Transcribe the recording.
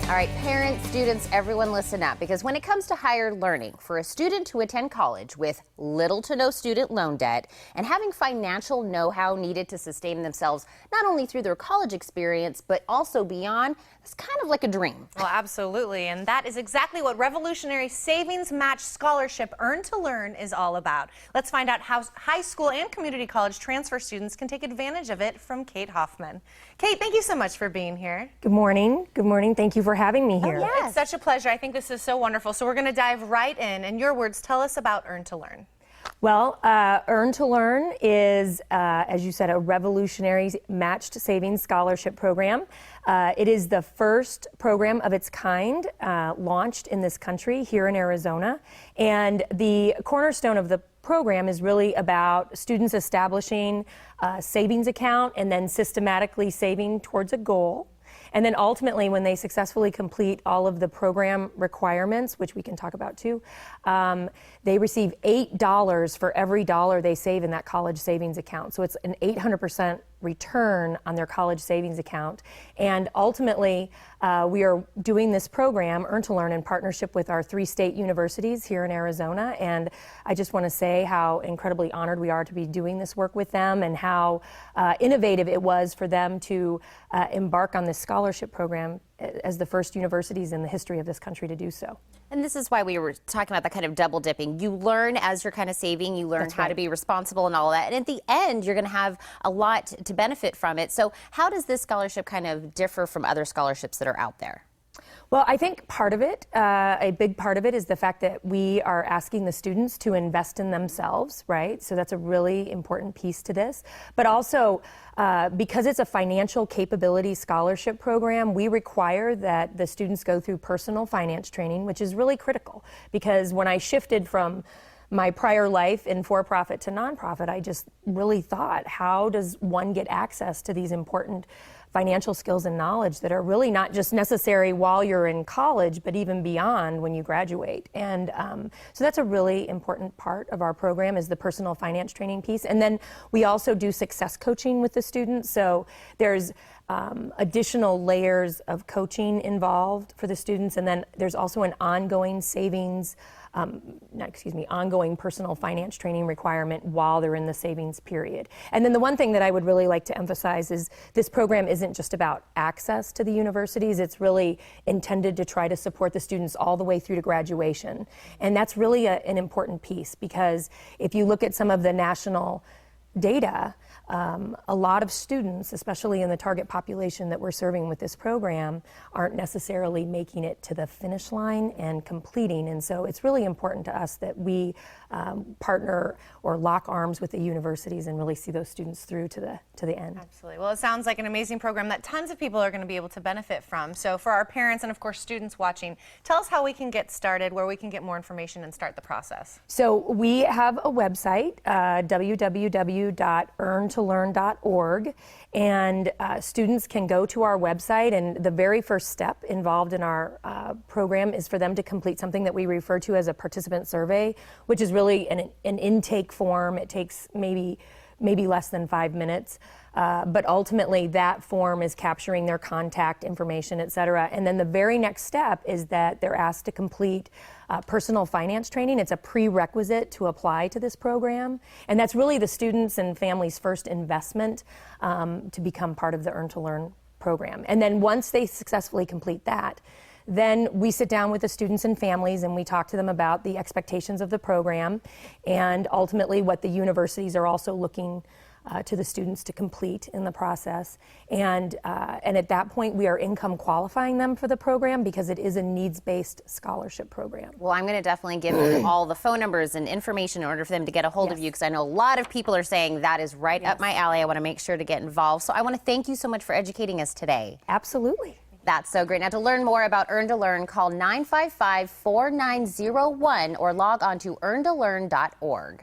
All right, parents, students, everyone listen up, because when it comes to higher learning, for a student to attend college with little to no student loan debt and having financial know-how needed to sustain themselves not only through their college experience, but also beyond, it's kind of like a dream. Well, absolutely, and that is exactly what Revolutionary Savings Match Scholarship Earn to Learn is all about. Let's find out how high school and community college transfer students can take advantage of it from Kate Hoffman. Kate, thank you so much for being here. Good morning. Good morning. Thank you for having me here. Oh, yes. It's such a pleasure. I think this is so wonderful. So we're going to dive right in. In your words, tell us about Earn to Learn. Well, Earn to Learn is, as you said, a revolutionary matched savings scholarship program. It is the first program of its kind launched in this country here in Arizona. And the cornerstone of the program is really about students establishing a savings account and then systematically saving towards a goal. And then ultimately, when they successfully complete all of the program requirements, which we can talk about too, they receive $8 for every dollar they save in that college savings account. So it's an 800% return on their college savings account. And ultimately, we are doing this program, Earn to Learn, in partnership with our 3 state universities here in Arizona. And I just want to say how incredibly honored we are to be doing this work with them, and how innovative it was for them to embark on this scholarship program as the first universities in the history of this country to do so. And this is why we were talking about that kind of double dipping. You learn as you're kind of saving, you learn That's how right. to be responsible and all that. And at the end, you're going to have a lot to benefit from it. So how does this scholarship kind of differ from other scholarships that are out there? Well, I think part of it, a big part of it, is the fact that we are asking the students to invest in themselves, right? So that's a really important piece to this. But also, because it's a financial capability scholarship program, we require that the students go through personal finance training, which is really critical. Because when I shifted from my prior life in for-profit to nonprofit, I just really thought, how does one get access to these important financial skills and knowledge that are really not just necessary while you're in college, but even beyond when you graduate? And so that's a really important part of our program, is the personal finance training piece. And then we also do success coaching with the students. So there's additional layers of coaching involved for the students. And then there's also an ongoing savings, ongoing personal finance training requirement while they're in the savings period. And then the one thing that I would really like to emphasize is this program isn't just about access to the universities. It's really intended to try to support the students all the way through to graduation. And that's really an important piece, because if you look at some of the national data, a lot of students, especially in the target population that we're serving with this program, aren't necessarily making it to the finish line and completing. And so it's really important to us that we partner or lock arms with the universities and really see those students through to the end. Absolutely. Well, it sounds like an amazing program that tons of people are going to be able to benefit from. So for our parents and, of course, students watching, tell us how we can get started, where we can get more information and start the process. So we have a website, www.earntolearn.org, and students can go to our website, and the very first step involved in our program is for them to complete something that we refer to as a participant survey, which is really an intake form. It takes maybe less than 5 minutes. But ultimately, that form is capturing their contact information, et cetera. And then the very next step is that they're asked to complete personal finance training. It's a prerequisite to apply to this program. And that's really the students' and families' first investment to become part of the Earn to Learn program. And then once they successfully complete that, then we sit down with the students and families and we talk to them about the expectations of the program, and ultimately what the universities are also looking to the students to complete in the process. And at that point, we are income qualifying them for the program, because it is a needs-based scholarship program. Well, I'm going to definitely give them all the phone numbers and information in order for them to get a hold of you, because I know a lot of people are saying that is right up my alley. I want to make sure to get involved. So I want to thank you so much for educating us today. Absolutely. That's so great. Now, to learn more about Earn to Learn, call 955-4901 or log on to earntolearn.org.